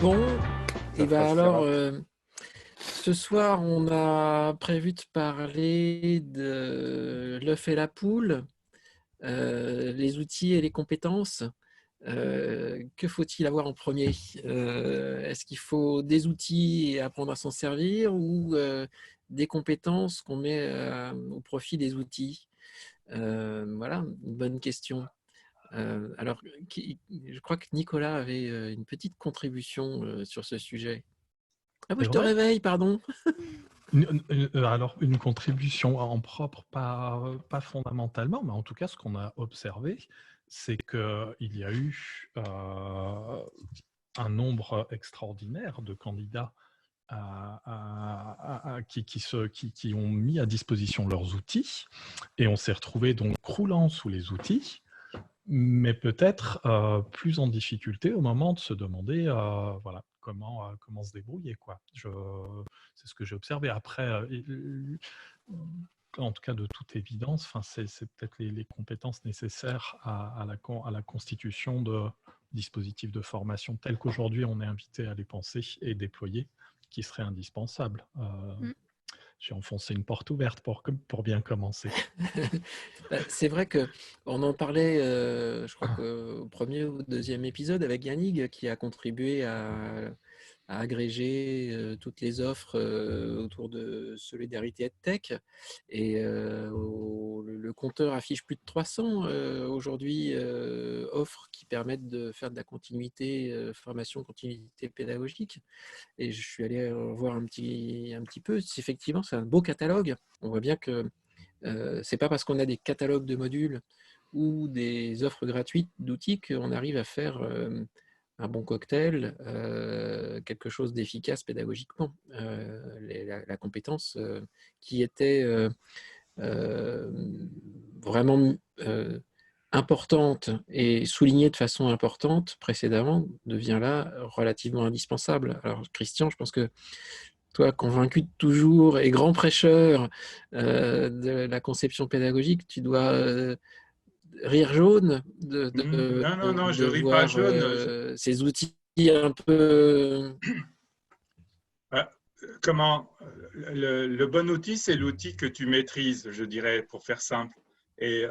Bon, Ça et se ben passe très alors, rapide. ce soir, on a prévu de parler de l'œuf et la poule, les outils et les compétences. Que faut-il avoir en premier? Est-ce qu'il faut des outils et apprendre à s'en servir ou des compétences qu'on met au profit des outils? Voilà, une bonne question. Alors, je crois que Nicolas avait une petite contribution sur ce sujet. Ah oui, C'est je te vrai? réveille, pardon. Alors, une contribution en propre, pas fondamentalement, mais en tout cas, ce qu'on a observé, c'est qu'il y a eu un nombre extraordinaire de candidats qui ont mis à disposition leurs outils, et on s'est retrouvé donc croulant sous les outils, mais peut-être plus en difficulté au moment de se demander voilà, comment se débrouiller, quoi. C'est ce que j'ai observé. Après, en tout cas, de toute évidence, c'est peut-être les compétences nécessaires à la constitution de dispositifs de formation tels qu'aujourd'hui on est invité à les penser et déployer, qui seraient indispensables. Mm. J'ai enfoncé une porte ouverte pour bien commencer. Bah, c'est vrai que on en parlait, je crois qu'au premier ou deuxième épisode avec Yannick qui a contribué à agréger toutes les offres autour de Solidarité EdTech. Et le compteur affiche plus de 300 aujourd'hui offres qui permettent de faire de la continuité, formation, continuité pédagogique. Et je suis allé voir un petit peu. Effectivement, c'est un beau catalogue. On voit bien que c'est pas parce qu'on a des catalogues de modules ou des offres gratuites d'outils qu'on arrive à faire un bon cocktail, quelque chose d'efficace pédagogiquement. La compétence qui était euh, vraiment importante et soulignée de façon importante précédemment devient là relativement indispensable. Alors Christian, je pense que toi, convaincu de toujours et grand prêcheur de la conception pédagogique, tu dois rire jaune Non, non, non, je de ris pas voir jaune. ces outils un peu... Ah, comment le bon outil, c'est l'outil que tu maîtrises, je dirais, pour faire simple. Et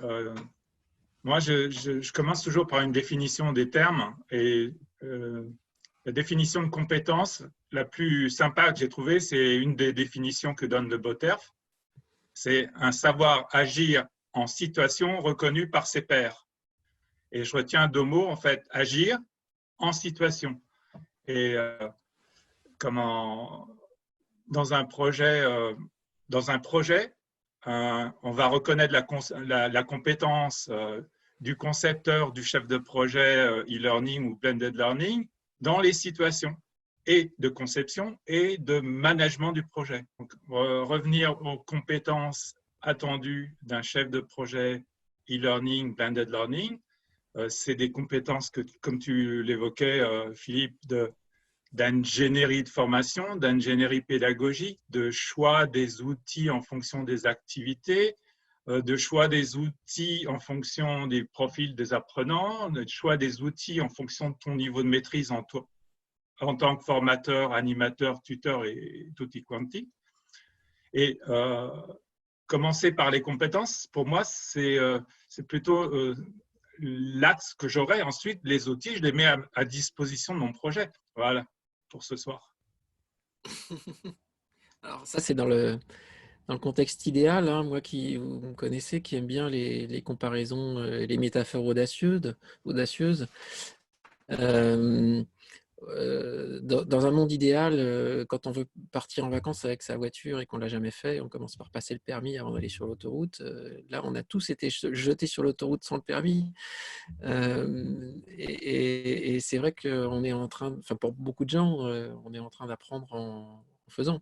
moi, je commence toujours par une définition des termes. Et la définition de compétence, la plus sympa que j'ai trouvée, c'est une des définitions que donne le Boterf. C'est un savoir agir en situation reconnue par ses pairs. Et je retiens deux mots, en fait, agir en situation. Et comment dans un projet, on va reconnaître la compétence du concepteur, du chef de projet e-learning ou blended learning dans les situations et de conception et de management du projet. Donc, revenir aux compétences attendues d'un chef de projet e-learning, blended learning, c'est des compétences que, comme tu l'évoquais, Philippe, d'ingénierie de formation, d'ingénierie pédagogique, de choix des outils en fonction des activités, de choix des outils en fonction des profils des apprenants, de choix des outils en fonction de ton niveau de maîtrise en tant que formateur, animateur, tuteur et tutti quanti. Et commencer par les compétences, pour moi, c'est plutôt l'axe que j'aurai. Ensuite, les outils, je les mets à disposition de mon projet. Voilà, pour ce soir. Alors ça, c'est dans le contexte idéal, hein, moi qui, vous me connaissez, qui aime bien les comparaisons, les métaphores audacieuses. Euh, dans un monde idéal, quand on veut partir en vacances avec sa voiture et qu'on l'a jamais fait, on commence par passer le permis avant d'aller sur l'autoroute. Là, on a tous été jetés sur l'autoroute sans le permis. Et c'est vrai qu'on est en train, enfin pour beaucoup de gens, on est en train d'apprendre en faisant,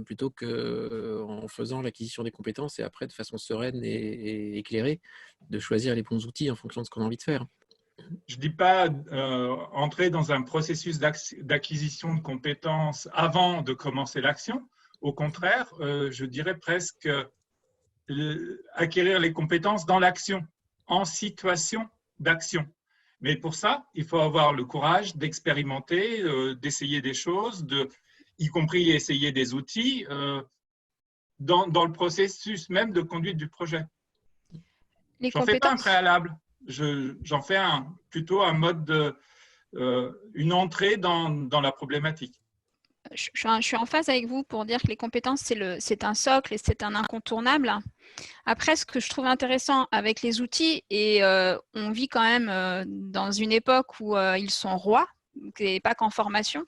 plutôt qu'en faisant l'acquisition des compétences et après de façon sereine et éclairée, de choisir les bons outils en fonction de ce qu'on a envie de faire. Je ne dis pas entrer dans un processus d'acquisition de compétences avant de commencer l'action. Au contraire, je dirais presque acquérir les compétences dans l'action, en situation d'action. Mais pour ça, il faut avoir le courage d'expérimenter, d'essayer des choses, y compris essayer des outils dans le processus même de conduite du projet. Les J'en fais pas un compétences. préalable, j'en fais plutôt un mode une entrée dans la problématique. Je suis en phase avec vous pour dire que les compétences, c'est un socle et c'est un incontournable. Après, ce que je trouve intéressant avec les outils, et on vit quand même dans une époque où ils sont rois, et pas qu'en formation,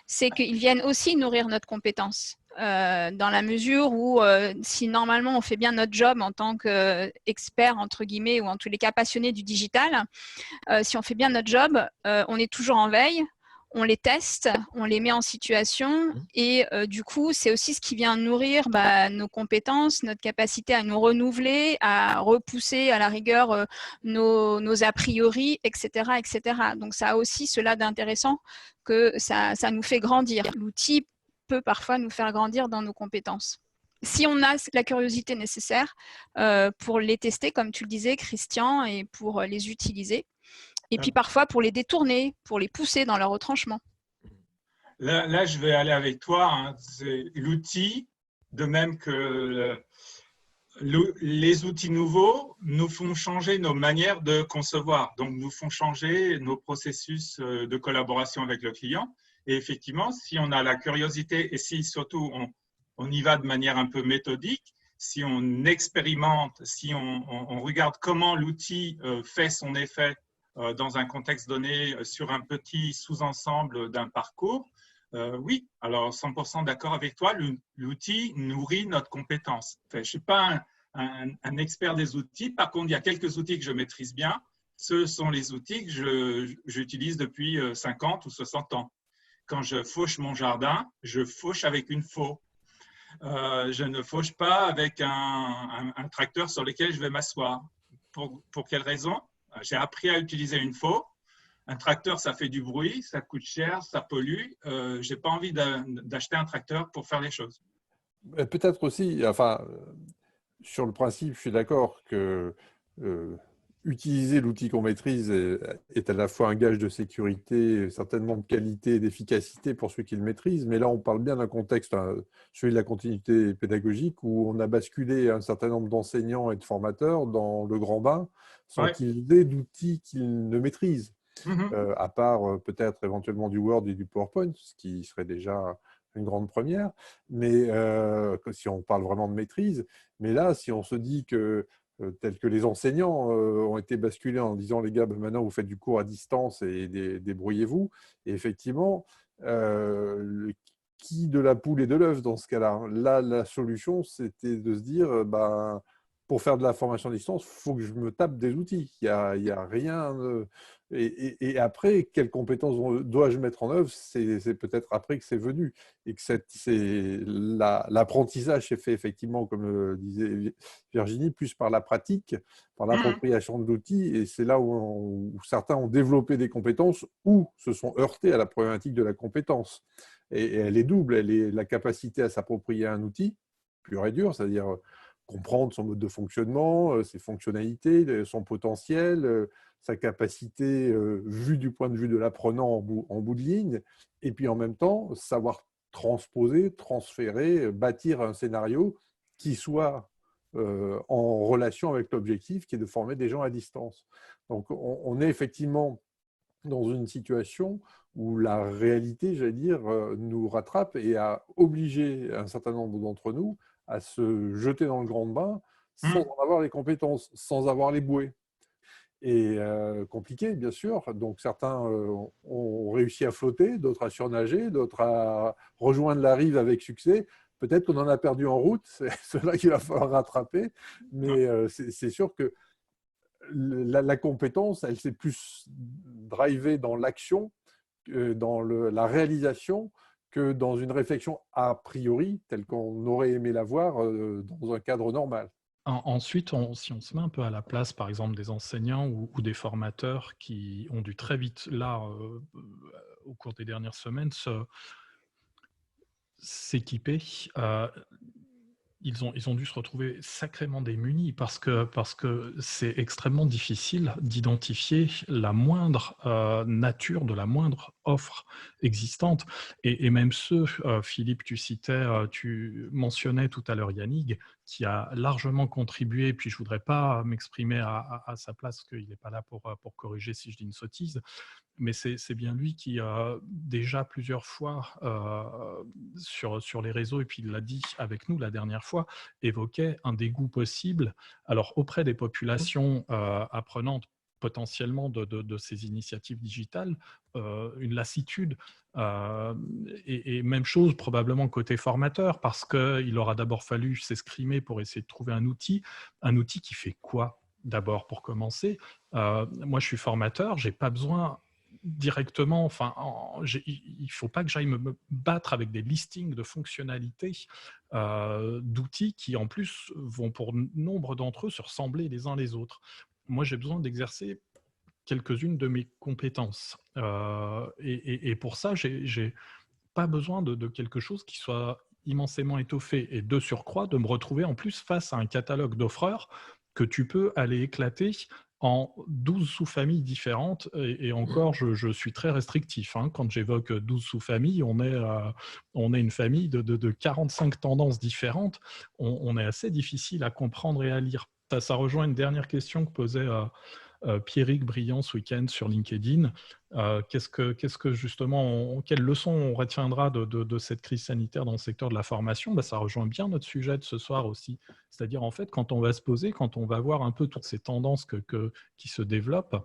c'est qu'ils viennent aussi nourrir notre compétence. Dans la mesure où si normalement on fait bien notre job en tant qu'expert, entre guillemets, ou en tous les cas passionné du digital, si on fait bien notre job, on est toujours en veille, on les teste, on les met en situation et du coup, c'est aussi ce qui vient nourrir nos compétences, notre capacité à nous renouveler, à repousser à la rigueur nos a priori, etc., etc. Donc, ça a aussi cela d'intéressant que ça nous fait grandir. L'outil peut parfois nous faire grandir dans nos compétences. Si on a la curiosité nécessaire pour les tester, comme tu le disais, Christian, et pour les utiliser. Et puis parfois pour les détourner, pour les pousser dans leur retranchement. Là, je vais aller avec toi. Hein. C'est l'outil, de même que les outils nouveaux nous font changer nos manières de concevoir. Donc, nous font changer nos processus de collaboration avec le client. Et effectivement, si on a la curiosité et si surtout on y va de manière un peu méthodique, si on expérimente, si on regarde comment l'outil fait son effet dans un contexte donné sur un petit sous-ensemble d'un parcours, oui, alors 100% d'accord avec toi, l'outil nourrit notre compétence. Enfin, je ne suis pas un expert des outils, par contre, il y a quelques outils que je maîtrise bien. Ce sont les outils que j'utilise depuis 50 ou 60 ans. Quand je fauche mon jardin, je fauche avec une faux. Je ne fauche pas avec un tracteur sur lequel je vais m'asseoir. Pour quelle raison? J'ai appris à utiliser une faux. Un tracteur, ça fait du bruit, ça coûte cher, ça pollue. Je n'ai pas envie d'acheter un tracteur pour faire les choses. Peut-être aussi, enfin, sur le principe, je suis d'accord que utiliser l'outil qu'on maîtrise est à la fois un gage de sécurité, certainement de qualité et d'efficacité pour celui qui le maîtrise. Mais là, on parle bien d'un contexte, celui de la continuité pédagogique, où on a basculé un certain nombre d'enseignants et de formateurs dans le grand bain sans qu'ils aient d'outils qu'ils ne maîtrisent. À part peut-être éventuellement du Word et du PowerPoint, ce qui serait déjà une grande première, mais si on parle vraiment de maîtrise. Mais là, si on se dit que, tel que les enseignants ont été basculés en disant « les gars, maintenant vous faites du cours à distance et débrouillez-vous », et effectivement, qui de la poule et de l'œuf dans ce cas-là? Là, la solution, c'était de se dire pour faire de la formation à distance, il faut que je me tape des outils. Il y a rien… Et après, quelles compétences dois-je mettre en œuvre? C'est peut-être après que c'est venu. Et que l'apprentissage s'est fait effectivement, comme disait Virginie, plus par la pratique, par l'appropriation de l'outil. Et c'est là où certains ont développé des compétences ou se sont heurtés à la problématique de la compétence. Et elle est double. Elle est la capacité à s'approprier un outil, pur et dur, c'est-à-dire comprendre son mode de fonctionnement, ses fonctionnalités, son potentiel, sa capacité vue du point de vue de l'apprenant en bout de ligne, et puis en même temps, savoir transposer, transférer, bâtir un scénario qui soit en relation avec l'objectif qui est de former des gens à distance. Donc, on est effectivement dans une situation où la réalité, j'allais dire, nous rattrape et a obligé un certain nombre d'entre nous à se jeter dans le grand bain sans en avoir les compétences, sans avoir les bouées. Et compliqué, bien sûr. Donc, certains ont réussi à flotter, d'autres à surnager, d'autres à rejoindre la rive avec succès. Peut-être qu'on en a perdu en route, c'est cela qu'il va falloir rattraper. Mais c'est sûr que la compétence, elle s'est plus drivée dans l'action, dans la réalisation, que dans une réflexion a priori, telle qu'on aurait aimé la voir dans un cadre normal. Ensuite, si on se met un peu à la place, par exemple, des enseignants ou des formateurs qui ont dû très vite, là, au cours des dernières semaines, s'équiper, il ils ont dû se retrouver sacrément démunis parce que c'est extrêmement difficile d'identifier la moindre nature de la moindre offre existante. Et même ceux, Philippe, tu mentionnais tout à l'heure Yannick, qui a largement contribué, puis je ne voudrais pas m'exprimer à sa place, qu'il n'est pas là pour corriger si je dis une sottise, mais c'est bien lui qui a déjà plusieurs fois sur les réseaux, et puis il l'a dit avec nous la dernière fois, évoquait un dégoût possible, alors auprès des populations apprenantes potentiellement de ces initiatives digitales, une lassitude, et même chose probablement côté formateur, parce qu'il aura d'abord fallu s'escrimer pour essayer de trouver un outil qui fait quoi d'abord pour commencer. Moi je suis formateur, j'ai pas besoin directement, il ne faut pas que j'aille me battre avec des listings de fonctionnalités, d'outils qui en plus vont pour nombre d'entre eux se ressembler les uns les autres. Moi j'ai besoin d'exercer quelques-unes de mes compétences, et pour ça j'ai pas besoin de quelque chose qui soit immensément étoffé, et de surcroît de me retrouver en plus face à un catalogue d'offreurs que tu peux aller éclater en 12 sous-familles différentes, et encore, je suis très restrictif. Quand j'évoque 12 sous-familles, on est une famille de 45 tendances différentes. On est assez difficile à comprendre et à lire. Ça rejoint une dernière question que posait Pierrick Briand ce week-end sur LinkedIn. Qu'est-ce que justement, quelle leçon on retiendra de cette crise sanitaire dans le secteur de la formation? Ça rejoint bien notre sujet de ce soir aussi. C'est-à-dire, en fait, quand on va se poser, quand on va voir un peu toutes ces tendances qui se développent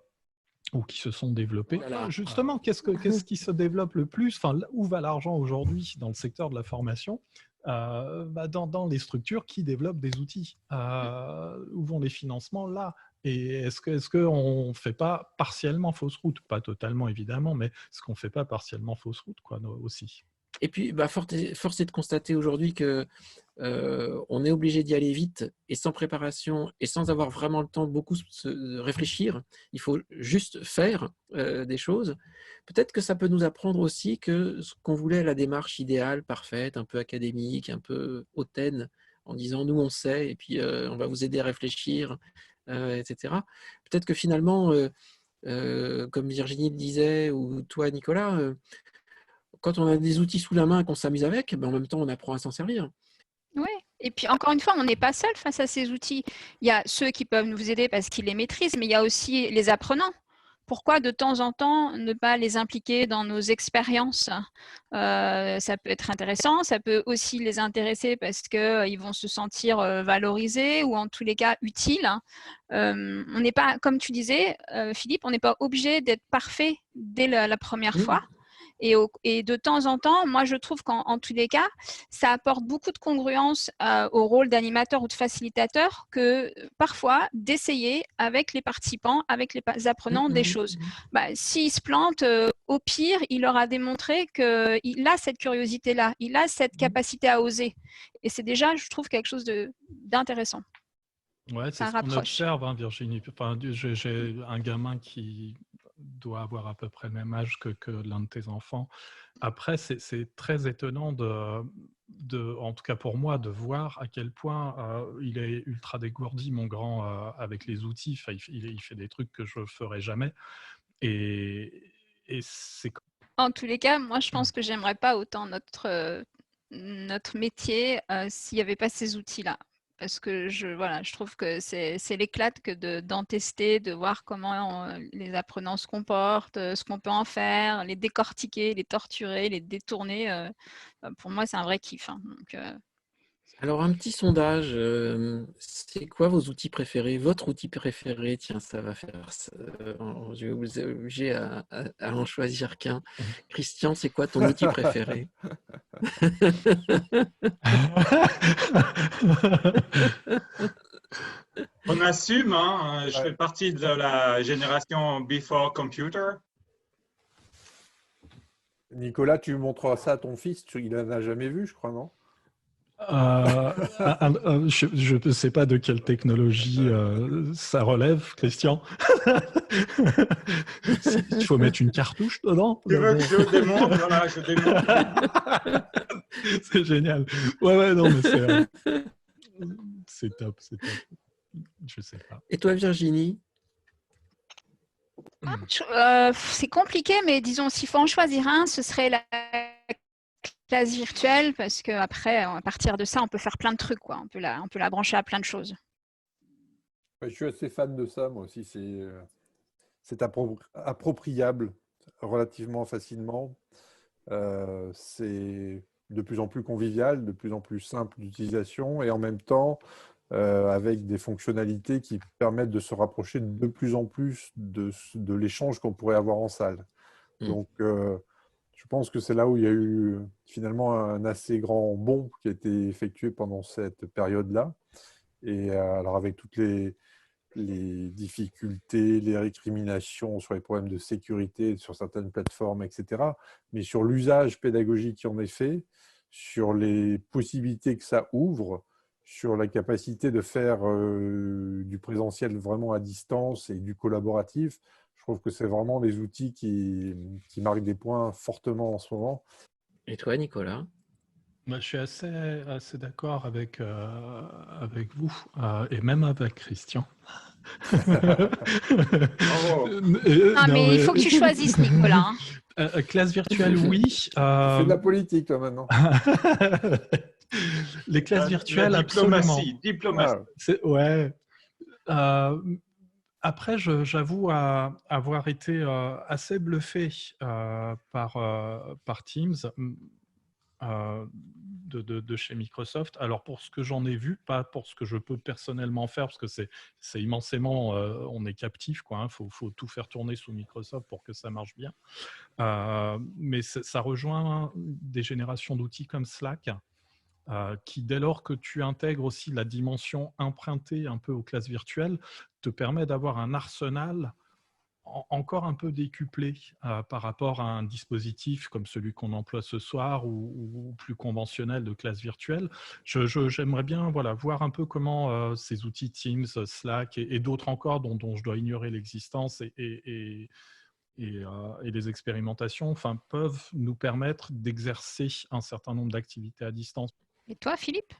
ou qui se sont développées, justement, qu'est-ce qui se développe le plus? Où va l'argent aujourd'hui dans le secteur de la formation? Dans les structures qui développent des outils. Où vont les financements? Là. Et est-ce qu'on ne fait pas partiellement fausse route? Pas totalement, évidemment, mais est-ce qu'on ne fait pas partiellement fausse route aussi? Et puis, force est de constater aujourd'hui que on est obligé d'y aller vite et sans préparation et sans avoir vraiment le temps de beaucoup réfléchir. Il faut juste faire des choses. Peut-être que ça peut nous apprendre aussi que ce qu'on voulait, la démarche idéale, parfaite, un peu académique, un peu hautaine, en disant nous on sait et puis on va vous aider à réfléchir, etc. Peut-être que finalement, comme Virginie le disait ou toi Nicolas, quand on a des outils sous la main et qu'on s'amuse avec, en même temps, on apprend à s'en servir. Oui, et puis encore une fois, on n'est pas seul face à ces outils. Il y a ceux qui peuvent nous aider parce qu'ils les maîtrisent, mais il y a aussi les apprenants. Pourquoi de temps en temps ne pas les impliquer dans nos expériences? Ça peut être intéressant, ça peut aussi les intéresser parce qu'ils vont se sentir valorisés ou en tous les cas utiles. On n'est pas, comme tu disais, Philippe, on n'est pas obligé d'être parfait dès la première fois. Et de temps en temps, moi, je trouve qu'en tous les cas, ça apporte beaucoup de congruence au rôle d'animateur ou de facilitateur que parfois d'essayer avec les participants, avec les apprenants des choses. S'il se plante, au pire, il leur a démontré qu'il a cette curiosité-là, il a cette capacité à oser. Et c'est déjà, je trouve, quelque chose d'intéressant. Ouais, c'est ce qu'on observe, Virginie. J'ai un gamin qui doit avoir à peu près le même âge que l'un de tes enfants. Après, c'est très étonnant en tout cas pour moi, de voir à quel point il est ultra dégourdi, mon grand, avec les outils. Il fait des trucs que je ne ferai jamais. Et c'est... En tous les cas, moi, je pense que j'aimerais pas autant notre métier s'il n'y avait pas ces outils-là. Parce que je trouve que c'est l'éclate que d'en tester, de voir comment les apprenants se comportent, ce qu'on peut en faire, les décortiquer, les torturer, les détourner. Pour moi, c'est un vrai kiff. Donc, alors, un petit sondage. C'est quoi vos outils préférés? Votre outil préféré? Tiens, ça va faire ça. Je vais vous obliger à en choisir qu'un. Christian, c'est quoi ton outil préféré? On assume, je fais partie de la génération before computer. Nicolas, tu montreras ça à ton fils, il n'en a jamais vu, je crois, non? Je ne sais pas de quelle technologie ça relève, Christian. Il faut mettre une cartouche dedans. Tu veux que je démontre? Voilà, je démontre. C'est génial. Ouais, non, mais c'est... C'est top, c'est top. Je sais pas. Et toi, Virginie? C'est compliqué, mais disons, s'il faut en choisir un, ce serait la classe virtuelle, parce qu'après, à partir de ça, on peut faire plein de trucs, quoi. On peut la brancher à plein de choses. Ouais, je suis assez fan de ça, moi aussi. C'est appropriable relativement facilement. C'est de plus en plus convivial, de plus en plus simple d'utilisation et en même temps avec des fonctionnalités qui permettent de se rapprocher de plus en plus de l'échange qu'on pourrait avoir en salle. Donc, je pense que c'est là où il y a eu finalement un assez grand bond qui a été effectué pendant cette période-là. Et alors avec toutes les difficultés, les récriminations sur les problèmes de sécurité sur certaines plateformes, etc. Mais sur l'usage pédagogique qui en est fait, sur les possibilités que ça ouvre, sur la capacité de faire du présentiel vraiment à distance et du collaboratif, je trouve que c'est vraiment des outils qui marquent des points fortement en ce moment. Et toi, Nicolas? Moi, je suis assez d'accord avec vous et même avec Christian. Bravo. Ah, mais il faut que tu choisisses, Nicolas. Classe virtuelle, oui. Tu fais de la politique, toi, maintenant. Les classes virtuelles, La absolument. diplomatie. Ouais. Après, j'avoue avoir été assez bluffé par Teams de chez Microsoft. Alors, pour ce que j'en ai vu, pas pour ce que je peux personnellement faire, parce que c'est immensément, on est captif, quoi. Faut tout faire tourner sous Microsoft pour que ça marche bien. Mais ça rejoint des générations d'outils comme Slack, qui, dès lors que tu intègres aussi la dimension empruntée un peu aux classes virtuelles, te permet d'avoir un arsenal encore un peu décuplé par rapport à un dispositif comme celui qu'on emploie ce soir ou plus conventionnel de classe virtuelle. J'aimerais bien voir un peu comment ces outils Teams, Slack et d'autres encore dont je dois ignorer l'existence et les expérimentations peuvent nous permettre d'exercer un certain nombre d'activités à distance. Et toi, Philippe?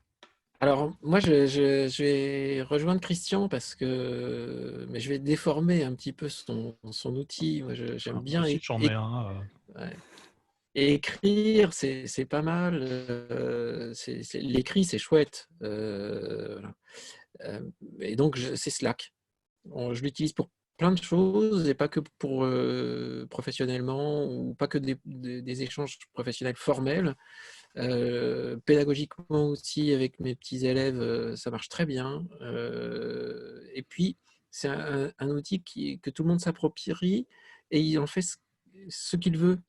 Alors, moi, je vais rejoindre Christian mais je vais déformer un petit peu son outil. Moi, j'aime bien Aussi, j'en ai un. Ouais. Et écrire, c'est pas mal. L'écrit, c'est chouette. Voilà. Et donc, c'est Slack. Je l'utilise pour plein de choses et pas que pour professionnellement ou pas que des échanges professionnels formels. Pédagogiquement aussi, avec mes petits élèves, ça marche très bien. Et puis, c'est un outil que tout le monde s'approprie et il en fait ce qu'il veut.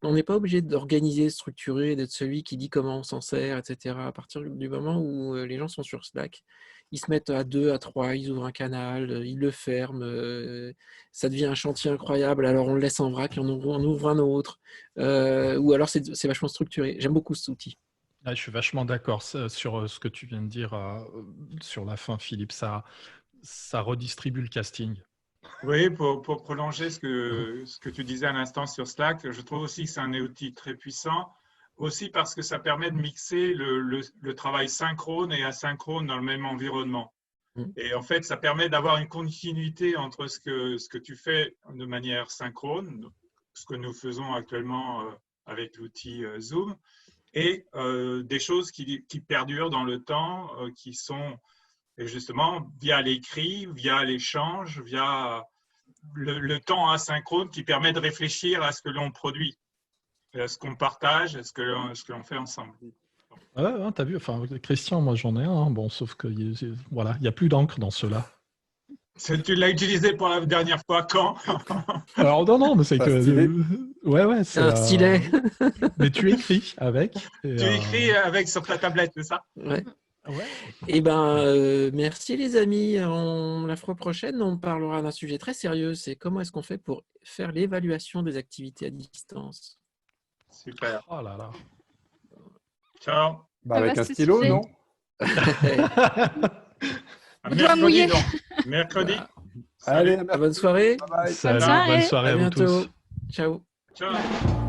On n'est pas obligé d'organiser, structurer, d'être celui qui dit comment on s'en sert, etc. À partir du moment où les gens sont sur Slack, ils se mettent à 2, à 3, ils ouvrent un canal, ils le ferment, ça devient un chantier incroyable, alors on le laisse en vrac et on ouvre un autre. Ou alors c'est vachement structuré. J'aime beaucoup cet outil. Je suis vachement d'accord sur ce que tu viens de dire sur la fin, Philippe. Ça redistribue le casting. Oui, pour prolonger ce que tu disais à l'instant sur Slack, je trouve aussi que c'est un outil très puissant, aussi parce que ça permet de mixer le travail synchrone et asynchrone dans le même environnement. Et en fait, ça permet d'avoir une continuité entre ce que tu fais de manière synchrone, ce que nous faisons actuellement avec l'outil Zoom, et des choses qui perdurent dans le temps, qui sont justement via l'écrit, via l'échange, via le temps asynchrone qui permet de réfléchir à ce que l'on produit, à ce qu'on partage, à ce que l'on fait ensemble. Ouais, t'as vu, Christian, moi j'en ai un, bon, sauf que voilà, il n'y a plus d'encre dans ceux-là. Tu l'as utilisé pour la dernière fois quand? Alors non, mais c'est que... Ouais, c'est un stylet. Mais tu écris avec. Tu écris avec sur ta tablette, c'est ça? Ouais. Ouais. Eh ben, merci les amis. La fois prochaine, on parlera d'un sujet très sérieux. C'est comment est-ce qu'on fait pour faire l'évaluation des activités à distance. Super. Oh là là. Ciao. Avec un stylo, non? Mercredi, donc. Mercredi. Allez, bonne soirée. Bye bye. Salut, bonne soirée à vous tous. Ciao. Ciao.